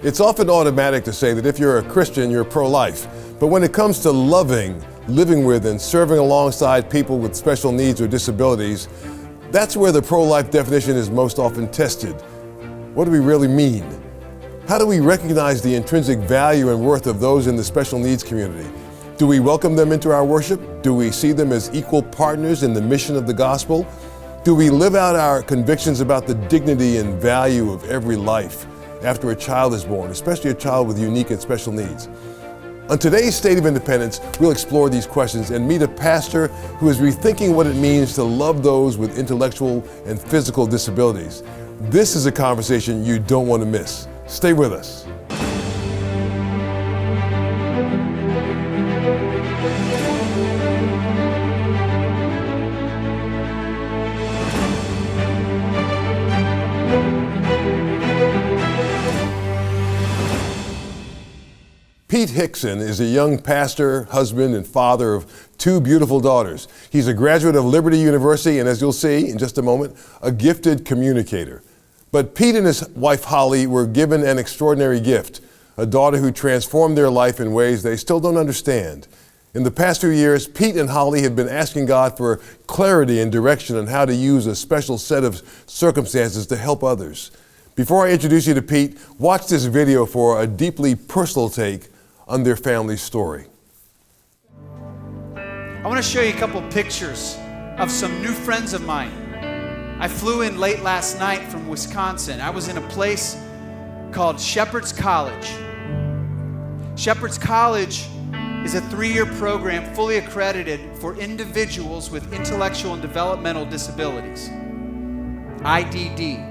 It's often automatic to say that if you're a Christian, you're pro-life. But when it comes to loving, living with, and serving alongside people with special needs or disabilities, that's where the pro-life definition is most often tested. What do we really mean? How do we recognize the intrinsic value and worth of those in the special needs community? Do we welcome them into our worship? Do we see them as equal partners in the mission of the gospel? Do we live out our convictions about the dignity and value of every life after a child is born, especially a child with unique and special needs? On today's State of Independence, we'll explore these questions and meet a pastor who is rethinking what it means to love those with intellectual and physical disabilities. This is a conversation you don't want to miss. Stay with us. Pete Hixson is a young pastor, husband, and father of two beautiful daughters. He's a graduate of Liberty University, and as you'll see in just a moment, a gifted communicator. But Pete and his wife Holly were given an extraordinary gift, a daughter who transformed their life in ways they still don't understand. In the past few years, Pete and Holly have been asking God for clarity and direction on how to use a special set of circumstances to help others. Before I introduce you to Pete, watch this video for a deeply personal take on their family story. I want to show you a couple pictures of some new friends of mine. I flew in late last night from Wisconsin. I was in a place called Shepherd's College. Shepherd's College is a 3-year program fully accredited for individuals with intellectual and developmental disabilities. IDD.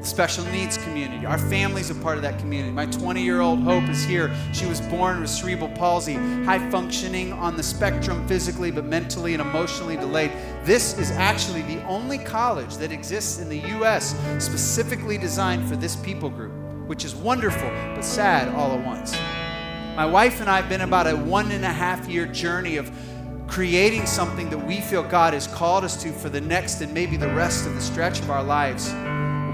Special needs community. Our family's a part of that community. My 20-year-old Hope is here. She was born with cerebral palsy, high functioning on the spectrum physically, but mentally and emotionally delayed. This is actually the only college that exists in the U.S. specifically designed for this people group, which is wonderful, but sad all at once. My wife and I have been about a 1.5-year journey of creating something that we feel God has called us to for the next and maybe the rest of the stretch of our lives.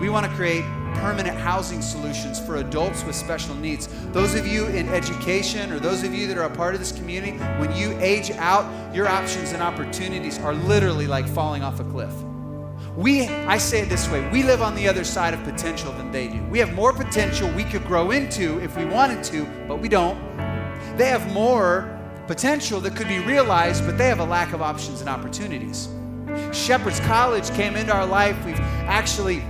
We want to create permanent housing solutions for adults with special needs. Those of you in education or those of you that are a part of this community, when you age out, your options and opportunities are literally like falling off a cliff. I say it this way, we live on the other side of potential than they do. We have more potential we could grow into if we wanted to, but we don't. They have more potential that could be realized, but they have a lack of options and opportunities. Shepherd's College came into our life. We've actually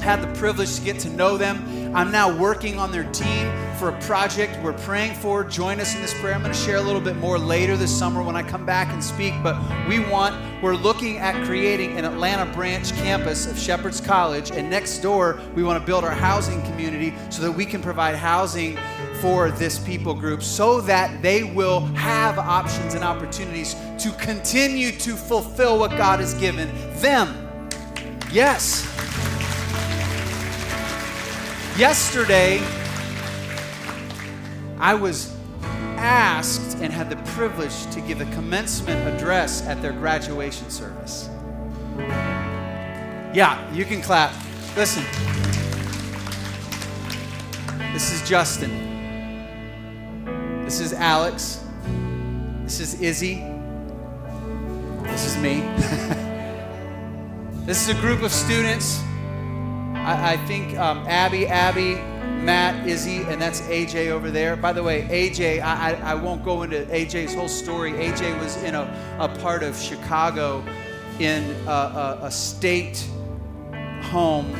had the privilege to get to know them. I'm now working on their team for a project we're praying for. Join us in this prayer. I'm going to share a little bit more later this summer when I come back and speak, but we're looking at creating an Atlanta branch campus of Shepherd's College, and next door we want to build our housing community so that we can provide housing for this people group so that they will have options and opportunities to continue to fulfill what God has given them. Yes. Yesterday, I was asked and had the privilege to give a commencement address at their graduation service. Yeah, you can clap. Listen. This is Justin. This is Alex. This is Izzy. This is me. This is a group of students. I think Abby, Matt, Izzy, and that's AJ over there. By the way, AJ, I won't go into AJ's whole story. AJ was in a part of Chicago in a state home,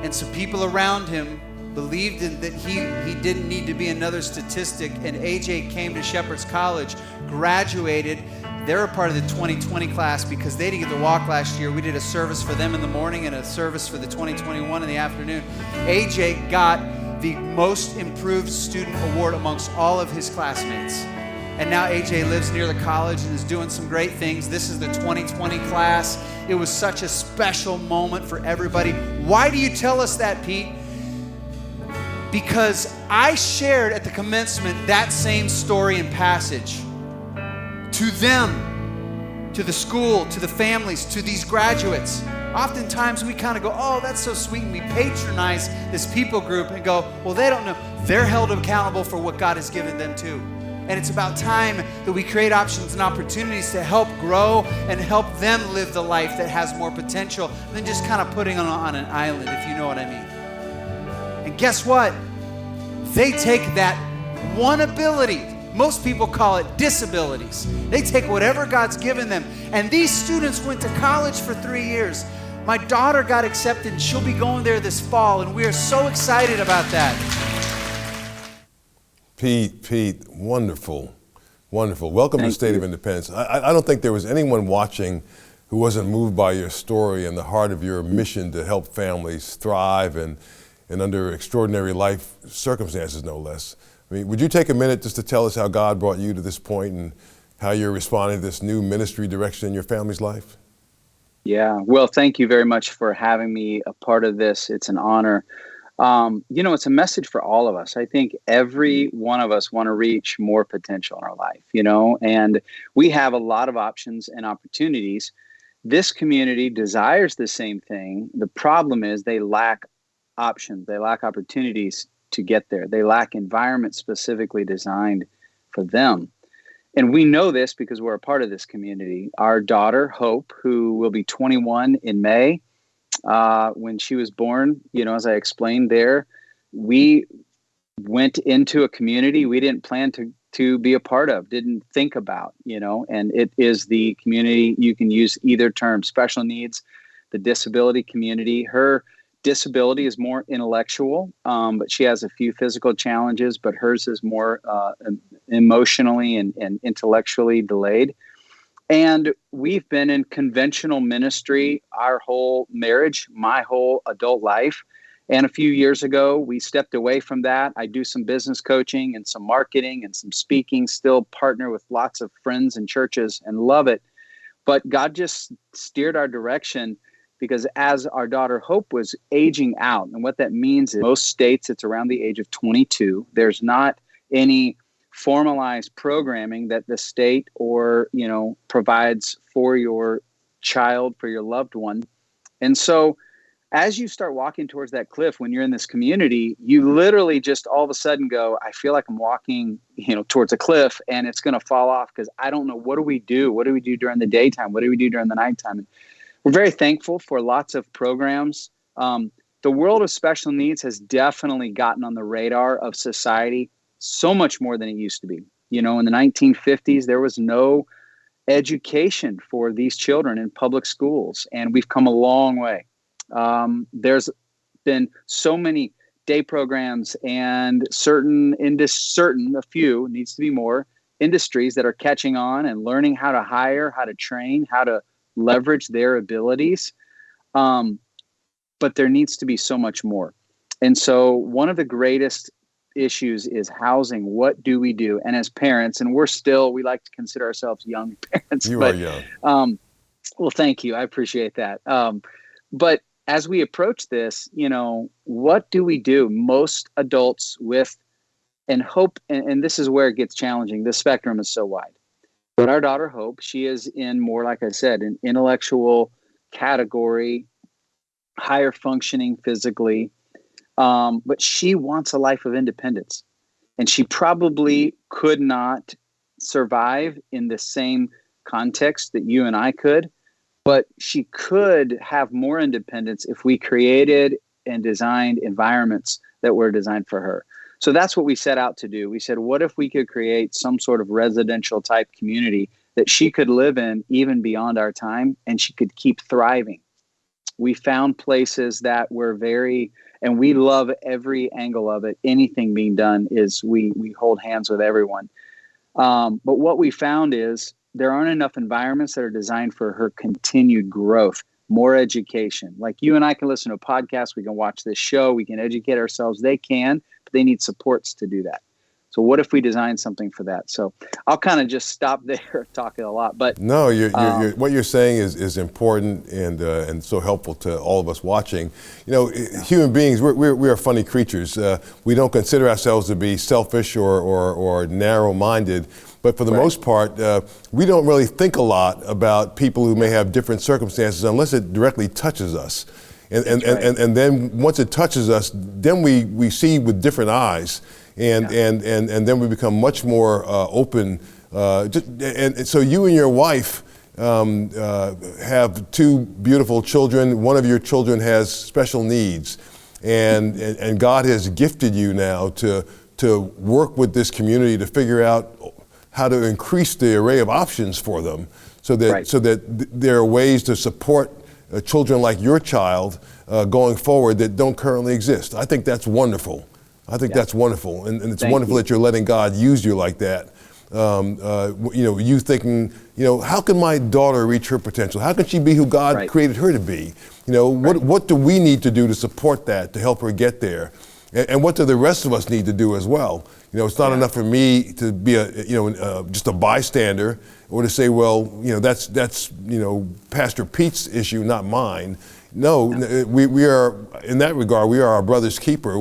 and some people around him believed that he didn't need to be another statistic, and AJ came to Shepherd's College, graduated. They're a part of the 2020 class because they didn't get to walk last year. We did a service for them in the morning and a service for the 2021 in the afternoon. AJ got the most improved student award amongst all of his classmates. And now AJ lives near the college and is doing some great things. This is the 2020 class. It was such a special moment for everybody. Why do you tell us that, Pete? Because I shared at the commencement that same story and passage to them, to the school, to the families, to these graduates. Oftentimes we kind of go, oh, that's so sweet, and we patronize this people group and go, well, they don't know. They're held accountable for what God has given them too. And it's about time that we create options and opportunities to help grow and help them live the life that has more potential than just kind of putting on an island, if you know what I mean. And guess what? They take that one ability. Most people call it disabilities. They take whatever God's given them. And these students went to college for 3 years. My daughter got accepted, and she'll be going there this fall, and we are so excited about that. Pete, wonderful. Welcome to the State of Independence. I don't think there was anyone watching who wasn't moved by your story and the heart of your mission to help families thrive and under extraordinary life circumstances, no less. I mean, would you take a minute just to tell us how God brought you to this point and how you're responding to this new ministry direction in your family's life? Yeah, well, thank you very much for having me a part of this. It's an honor. It's a message for all of us. I think every one of us want to reach more potential in our life, and we have a lot of options and opportunities. This community desires the same thing. The problem is they lack options. They lack opportunities to get there. They lack environments specifically designed for them. And we know this because we're a part of this community. Our daughter, Hope, who will be 21 in May, when she was born, as I explained there, we went into a community we didn't plan to be a part of, didn't think about, and it is the community. You can use either term, special needs, the disability community. Her disability is more intellectual, but she has a few physical challenges, but hers is more emotionally and intellectually delayed. And we've been in conventional ministry our whole marriage, my whole adult life. And a few years ago, we stepped away from that. I do some business coaching and some marketing and some speaking, still partner with lots of friends and churches and love it. But God just steered our direction because as our daughter Hope was aging out, and what that means is most states, it's around the age of 22. There's not any formalized programming that the state or, provides for your child, for your loved one. And so as you start walking towards that cliff, when you're in this community, you literally just all of a sudden go, I feel like I'm walking, towards a cliff and it's going to fall off because I don't know. What do we do? What do we do during the daytime? What do we do during the nighttime? And we're very thankful for lots of programs. The world of special needs has definitely gotten on the radar of society so much more than it used to be. In the 1950s, there was no education for these children in public schools, and we've come a long way. There's been so many day programs and a few, needs to be more, industries that are catching on and learning how to hire, how to train, how to leverage their abilities. But there needs to be so much more. And so one of the greatest issues is housing. What do we do? And as parents, and we like to consider ourselves young parents. You are young. Well, thank you. I appreciate that. But as we approach this, what do we do? Most adults and Hope, and this is where it gets challenging. The spectrum is so wide. But our daughter Hope, she is in more, like I said, an intellectual category, higher functioning physically. But she wants a life of independence, and she probably could not survive in the same context that you and I could, but she could have more independence if we created and designed environments that were designed for her. So that's what we set out to do. We said, what if we could create some sort of residential type community that she could live in even beyond our time, and she could keep thriving? We found places that were and we love every angle of it. Anything being done is we hold hands with everyone. But what we found is there aren't enough environments that are designed for her continued growth, more education. Like you and I can listen to a podcast, we can watch this show, we can educate ourselves. They can, but they need supports to do that. So what if we design something for that? So I'll kind of just stop there talking a lot. But no, what you're saying is important and so helpful to all of us watching. You know, human beings, we are funny creatures. We don't consider ourselves to be selfish or narrow-minded. But for the most part, we don't really think a lot about people who may have different circumstances unless it directly touches us. And then once it touches us, then we see with different eyes. And then we become much more open. And so you and your wife have two beautiful children. One of your children has special needs, and God has gifted you now to work with this community to figure out how to increase the array of options for them, so that there are ways to support children like your child going forward that don't currently exist. I think that's wonderful. I think that's wonderful, and it's wonderful that you're letting God use you like that. You thinking, how can my daughter reach her potential? How can she be who God created her to be? What do we need to do to support that, to help her get there? And what do the rest of us need to do as well? It's not enough for me to be just a bystander, or to say, well, that's Pastor Pete's issue, not mine. No, we are, in that regard, we are our brother's keeper.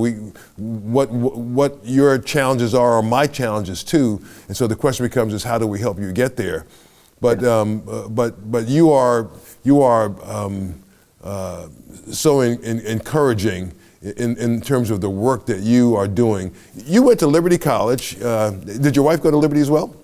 What your challenges are my challenges too. And so the question becomes is how do we help you get there? But you are so encouraging in terms of the work that you are doing. You went to Liberty College. Did your wife go to Liberty as well?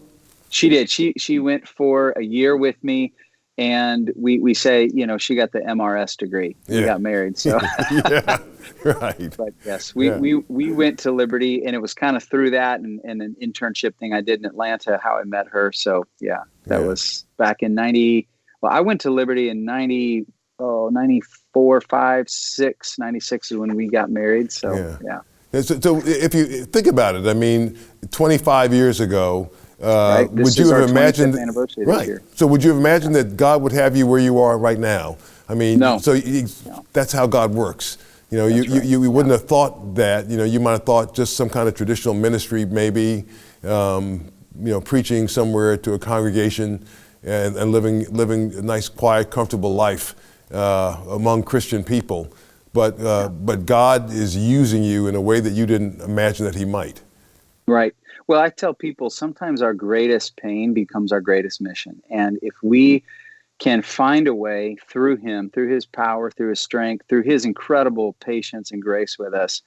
She did. She went for a year with me, and we say, she got the MRS degree. We got married, so. Yeah, right. But yes, we went to Liberty, and it was kind of through that and an internship thing I did in Atlanta, how I met her. So that was back in 90. Well, I went to Liberty in 94, 5, 6, 96 is when we got married. So, yeah. So if you think about it, I mean, 25 years ago, would you have imagined anniversary this year. So would you have imagined that God would have you where you are right now? I mean, no. So that's how God works. You wouldn't have thought that. You might have thought just some kind of traditional ministry, maybe, preaching somewhere to a congregation and living a nice, quiet, comfortable life among Christian people. But God is using you in a way that you didn't imagine that He might. Right. Well, I tell people sometimes our greatest pain becomes our greatest mission. And if we can find a way through Him, through His power, through His strength, through His incredible patience and grace with us,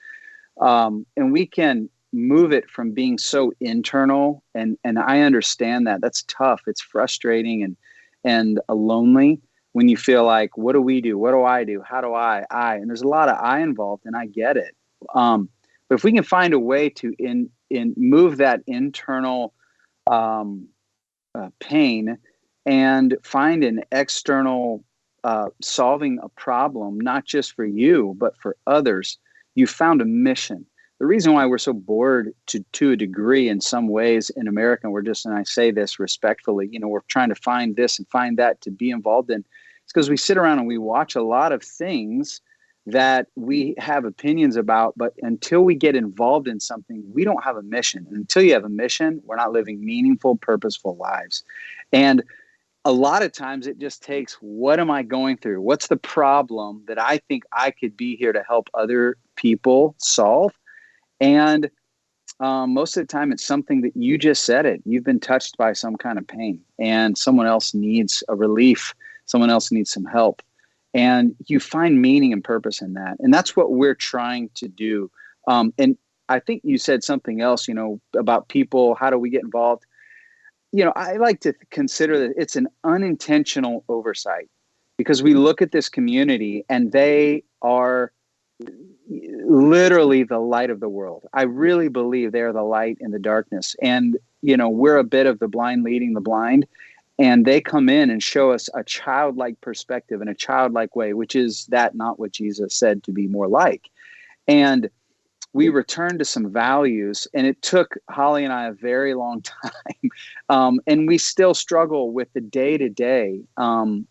and we can move it from being so internal, and I understand that's tough. It's frustrating and lonely when you feel like, what do we do? What do I do? How do I? And there's a lot of I involved, and I get it. But if we can find a way to move that internal pain and find an external solving a problem, not just for you, but for others, you found a mission. The reason why we're so bored to a degree in some ways in America, and I say this respectfully, we're trying to find this and find that to be involved in. It's because we sit around and we watch a lot of things that we have opinions about, but until we get involved in something, we don't have a mission. And until you have a mission, we're not living meaningful, purposeful lives. And a lot of times it just takes, what am I going through? What's the problem that I think I could be here to help other people solve? And most of the time it's something that you just said it. You've been touched by some kind of pain, and someone else needs a relief. Someone else needs some help. And you find meaning and purpose in that. And that's what we're trying to do. And I think you said something else, about people, how do we get involved? I like to consider that it's an unintentional oversight, because we look at this community and they are literally the light of the world. I really believe they're the light in the darkness. And, we're a bit of the blind leading the blind. And they come in and show us a childlike perspective in a childlike way, which is not what Jesus said to be more like. And we returned to some values, and it took Holly and I a very long time. And we still struggle with the day to day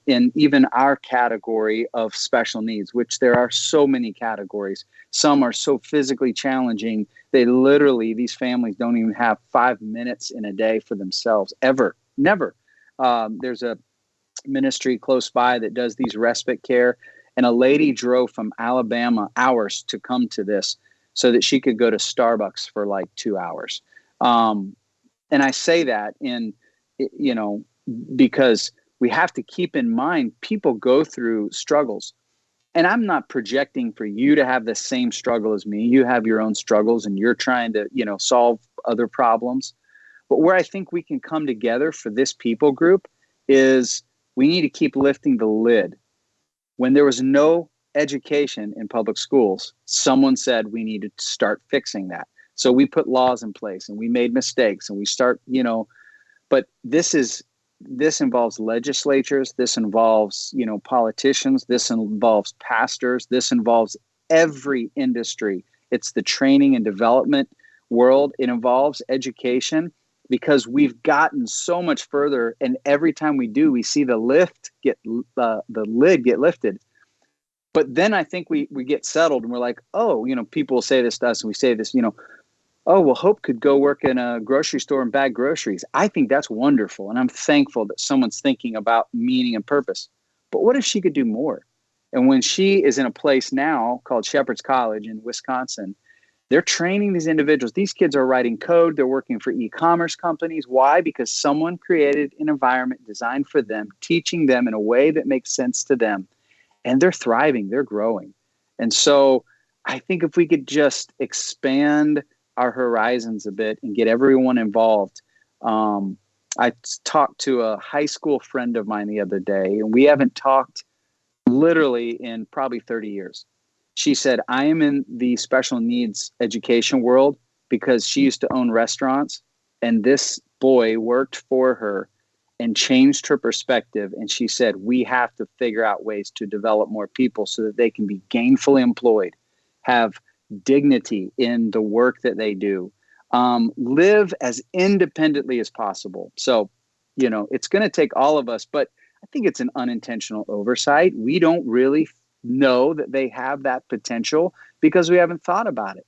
in even our category of special needs, which there are so many categories. Some are so physically challenging. These families don't even have 5 minutes in a day for themselves, ever, never. There's a ministry close by that does these respite care. And a lady drove from Alabama hours to come to this so that she could go to Starbucks for like 2 hours. And I say that because we have to keep in mind people go through struggles. And I'm not projecting for you to have the same struggle as me. You have your own struggles and you're trying to, solve other problems. But where I think we can come together for this people group is we need to keep lifting the lid. When there was no education in public schools, someone said we needed to start fixing that. So we put laws in place and we made mistakes and we start, but this involves legislatures, this involves, politicians, this involves pastors, this involves every industry. It's the training and development world. It involves education, because we've gotten so much further, and every time we do, we see the lid get lifted. But then I think we get settled, and we're like, oh, people will say this to us, and we say this, oh, well, Hope could go work in a grocery store and bag groceries. I think that's wonderful, and I'm thankful that someone's thinking about meaning and purpose. But what if she could do more? And when she is in a place now called Shepherd's College in Wisconsin, they're training these individuals. These kids are writing code. They're working for e-commerce companies. Why? Because someone created an environment designed for them, teaching them in a way that makes sense to them. And they're thriving. They're growing. And so I think if we could just expand our horizons a bit and get everyone involved. I talked to a high school friend of mine the other day, and we haven't talked literally in probably 30 years. She said, I am in the special needs education world because she used to own restaurants, and this boy worked for her and changed her perspective. And she said, we have to figure out ways to develop more people so that they can be gainfully employed, have dignity in the work that they do, live as independently as possible. So, it's going to take all of us, but I think it's an unintentional oversight. We don't really know that they have that potential because we haven't thought about it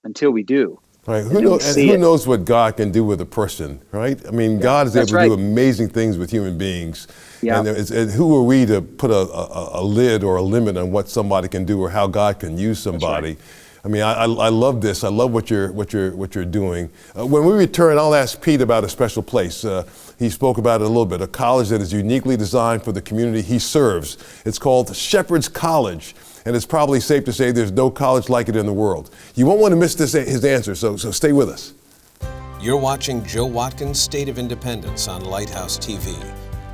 until we do. Right. Who knows what God can do with a person, right? I mean, God is able to do amazing things with human beings. Yeah. And who are we to put a lid or a limit on what somebody can do or how God can use somebody? Right. I mean, I love this. I love what you're doing. When we return, I'll ask Pete about a special place. He spoke about it a little bit, a college that is uniquely designed for the community he serves. It's called Shepherd's College, and it's probably safe to say there's no college like it in the world. You won't want to miss his answer, so stay with us. You're watching Joe Watkins' State of Independence on Lighthouse TV.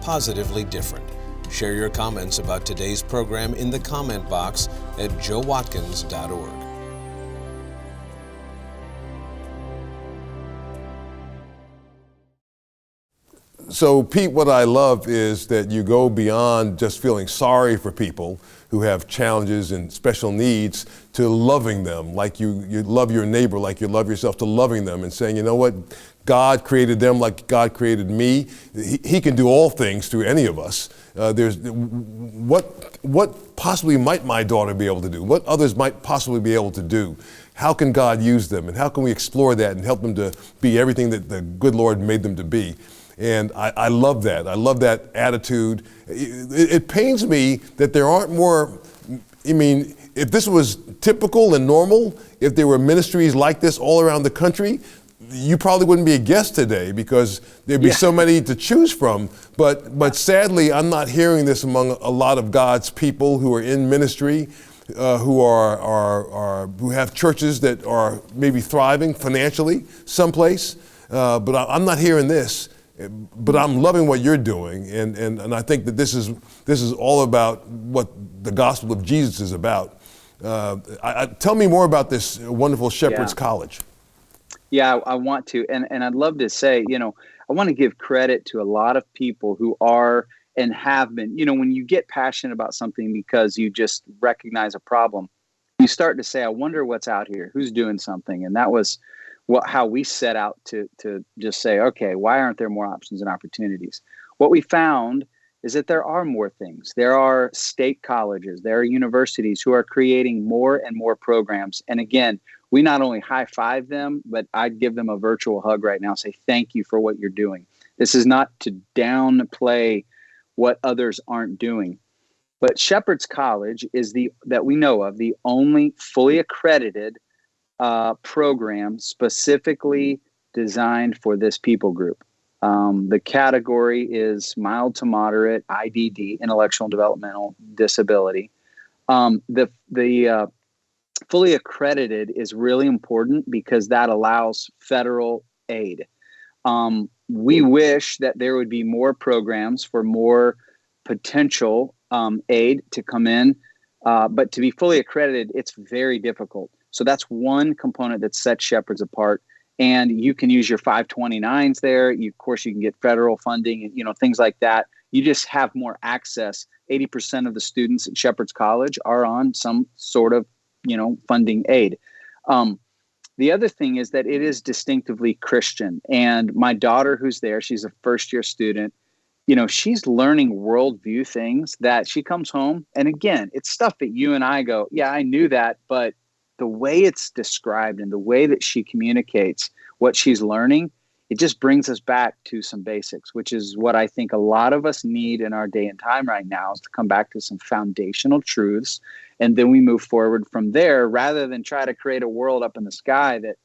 Positively different. Share your comments about today's program in the comment box at joewatkins.org. So, Pete, what I love is that you go beyond just feeling sorry for people who have challenges and special needs to loving them like you love your neighbor, like you love yourself, to loving them and saying, you know what, God created them like God created me. He can do all things through any of us. What possibly might my daughter be able to do? What others might possibly be able to do? How can God use them? And how can we explore that and help them to be everything that the good Lord made them to be? And I love that. I love that attitude. It pains me that there aren't more, if this was typical and normal, if there were ministries like this all around the country, you probably wouldn't be a guest today because there'd be so many to choose from. But sadly, I'm not hearing this among a lot of God's people who are in ministry, who have churches that are maybe thriving financially someplace. But I'm not hearing this. But I'm loving what you're doing, and I think that this is all about what the gospel of Jesus is about. Tell me more about this wonderful Shepherd's College. Yeah, I want to, and I'd love to say, I want to give credit to a lot of people who are and have been. When you get passionate about something because you just recognize a problem, you start to say, I wonder what's out here, who's doing something. And that was how we set out to just say, okay, why aren't there more options and opportunities? What we found is that there are more things. There are state colleges, there are universities who are creating more and more programs. And again, we not only high five them, but I'd give them a virtual hug right now, say thank you for what you're doing. This is not to downplay what others aren't doing. But Shepherd's College is that we know of, the only fully accredited program specifically designed for this people group. The category is mild to moderate IDD, intellectual and developmental disability. The fully accredited is really important because that allows federal aid. We wish that there would be more programs for more potential aid to come in, but to be fully accredited, it's very difficult. So that's one component that sets Shepherd's apart. And you can use your 529s there. Of course, you can get federal funding and things like that. You just have more access. 80% of the students at Shepherd's College are on some sort of funding aid. The other thing is that it is distinctively Christian. And my daughter, who's there, she's a first-year student. She's learning worldview things that she comes home. And again, it's stuff that you and I go, yeah, I knew that. But the way it's described and the way that she communicates what she's learning, it just brings us back to some basics, which is what I think a lot of us need in our day and time right now, is to come back to some foundational truths. And then we move forward from there rather than try to create a world up in the sky that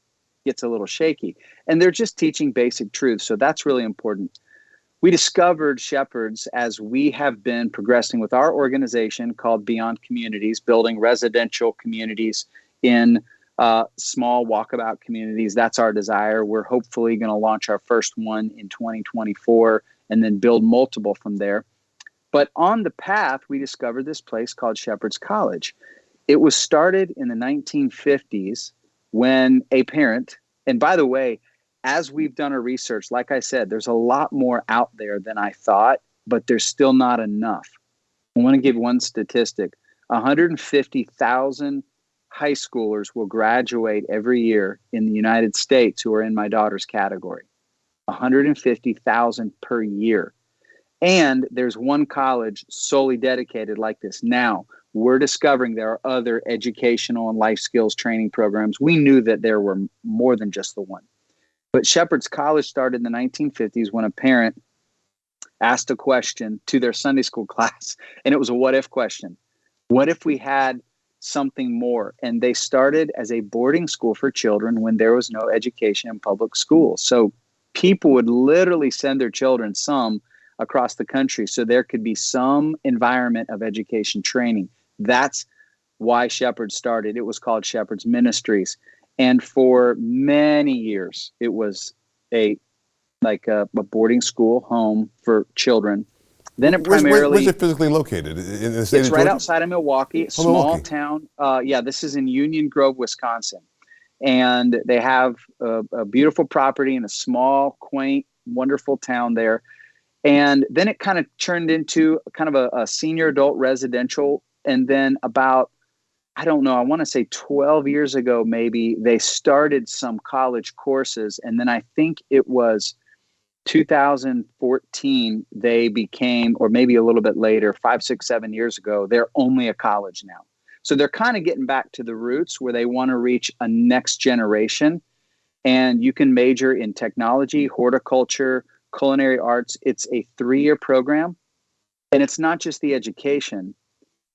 gets a little shaky. And they're just teaching basic truths. So that's really important. We discovered Shepherd's as we have been progressing with our organization called Beyond Communities, building residential communities in small walkabout communities. That's our desire. We're hopefully going to launch our first one in 2024 and then build multiple from there. But on the path, we discovered this place called Shepherd's College. It was started in the 1950s when a parent, and by the way, as we've done our research, like I said, there's a lot more out there than I thought, but there's still not enough. I want to give one statistic. 150,000 high schoolers will graduate every year in the United States who are in my daughter's category. 150,000 per year. And there's one college solely dedicated like this. Now, we're discovering there are other educational and life skills training programs. We knew that there were more than just the one. But Shepherd's College started in the 1950s when a parent asked a question to their Sunday school class, and it was a what-if question. What if we had something more? And they started as a boarding school for children when there was no education in public schools. So people would literally send their children, some across the country, so there could be some environment of education training. That's why Shepherd started. It was called Shepherd's Ministries. And for many years, it was a boarding school home for children. Then it primarily... Where's it physically located? In the state it's of right Georgia? outside of Milwaukee, small town. This is in Union Grove, Wisconsin. And they have a beautiful property in a small, quaint, wonderful town there. And then it kind of turned into kind of a senior adult residential. And then about, I don't know, I want to say 12 years ago, maybe, they started some college courses. And then I think it was 2014, they became, or maybe a little bit later, 5, 6, 7 years ago, they're only a college now. So they're kind of getting back to the roots where they want to reach a next generation. And you can major in technology, horticulture, culinary arts. It's a 3-year program. And it's not just the education.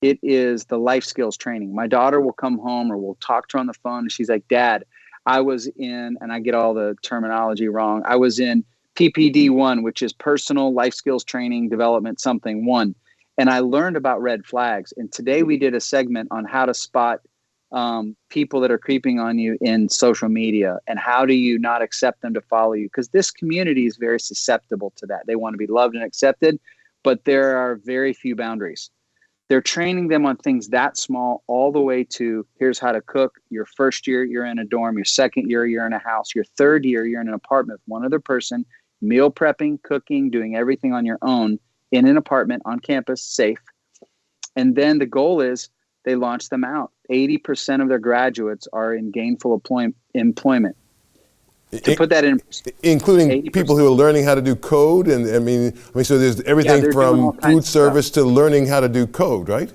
It is the life skills training. My daughter will come home or we'll talk to her on the phone. And she's like, Dad, I was in, and I get all the terminology wrong, I was in PPD 1, which is personal life skills training development, something 1. And I learned about red flags. And today we did a segment on how to spot people that are creeping on you in social media, and how do you not accept them to follow you? Because this community is very susceptible to that. They want to be loved and accepted, but there are very few boundaries. They're training them on things that small, all the way to here's how to cook. Your first year, you're in a dorm. Your second year, you're in a house. Your third year, you're in an apartment with one other person, meal prepping, cooking, doing everything on your own in an apartment on campus, safe. And then the goal is they launch them out. 80% of their graduates are in gainful employment. To put that in, including 80%. people who are learning how to do code, and I mean, so there's everything they're doing all from kinds food of service stuff. to learning how to do code, right?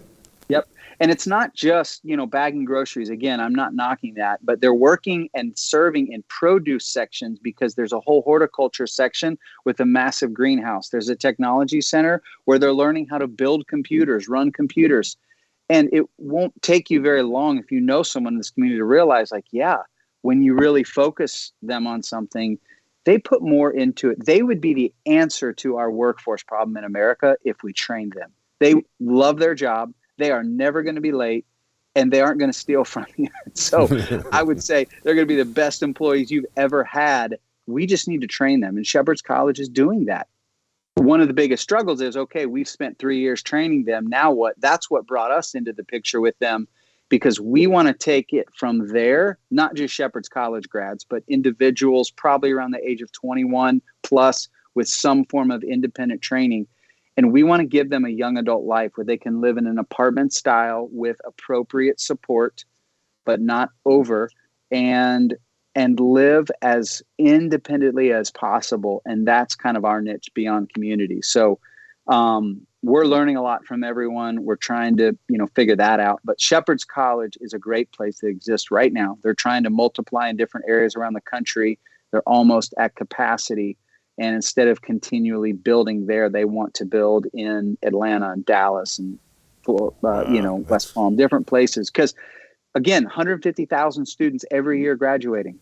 Yep. And it's not just, bagging groceries. Again, I'm not knocking that, but they're working and serving in produce sections because there's a whole horticulture section with a massive greenhouse. There's a technology center where they're learning how to build computers, run computers. And it won't take you very long if you know someone in this community to realize, like, yeah, when you really focus them on something, they put more into it. They would be the answer to our workforce problem in America if we trained them. They love their job. They are never going to be late, and they aren't going to steal from you. So I would say they're going to be the best employees you've ever had. We just need to train them. And Shepherd's College is doing that. One of the biggest struggles is, okay, we've spent 3 years training them. Now what? That's what brought us into the picture with them, because we want to take it from there, not just Shepherd's College grads, but individuals probably around the age of 21 plus with some form of independent training. And we want to give them a young adult life where they can live in an apartment style with appropriate support, but not over, and live as independently as possible. And that's kind of our niche beyond community. So we're learning a lot from everyone. We're trying to, figure that out. But Shepherd's College is a great place that exists right now. They're trying to multiply in different areas around the country. They're almost at capacity. And instead of continually building there, they want to build in Atlanta and Dallas and, West Palm, different places. Because, again, 150,000 students every year graduating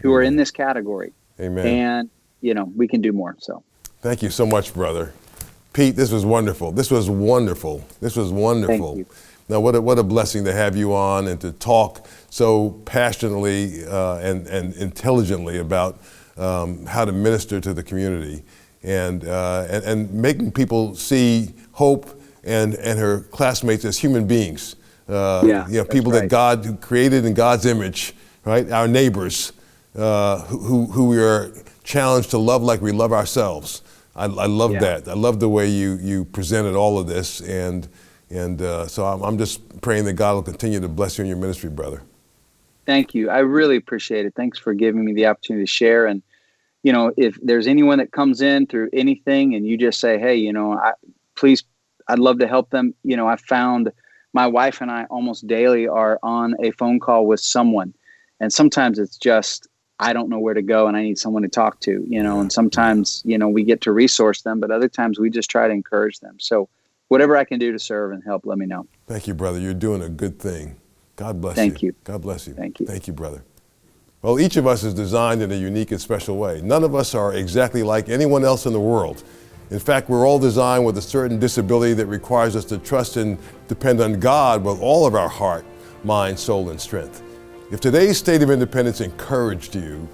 who are in this category. Amen. And, we can do more. So thank you so much, brother. Pete, this was wonderful. This was wonderful. Thank you. Now, what a blessing to have you on and to talk so passionately and intelligently about how to minister to the community and making people see Hope and her classmates as human beings. People that God created in God's image, right? Our neighbors who we are challenged to love like we love ourselves. I love that. I love the way you presented all of this, and so I'm just praying that God will continue to bless you in your ministry, brother. Thank you. I really appreciate it. Thanks for giving me the opportunity to share. And if there's anyone that comes in through anything, and you just say, hey, please, I'd love to help them. I found my wife and I almost daily are on a phone call with someone, and sometimes it's just, I don't know where to go and I need someone to talk to, and sometimes, we get to resource them, but other times we just try to encourage them. So whatever I can do to serve and help, let me know. Thank you, brother. You're doing a good thing. God bless you. Thank you. God bless you. Thank you. Thank you, brother. Well, each of us is designed in a unique and special way. None of us are exactly like anyone else in the world. In fact, we're all designed with a certain disability that requires us to trust and depend on God with all of our heart, mind, soul, and strength. If today's State of Independence encouraged you,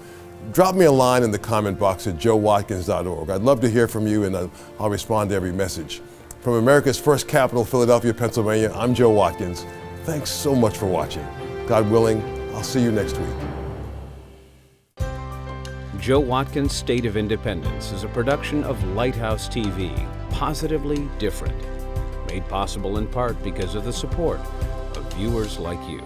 drop me a line in the comment box at joewatkins.org. I'd love to hear from you, and I'll respond to every message. From America's first capital, Philadelphia, Pennsylvania, I'm Joe Watkins. Thanks so much for watching. God willing, I'll see you next week. Joe Watkins' State of Independence is a production of Lighthouse TV, positively different. Made possible in part because of the support of viewers like you.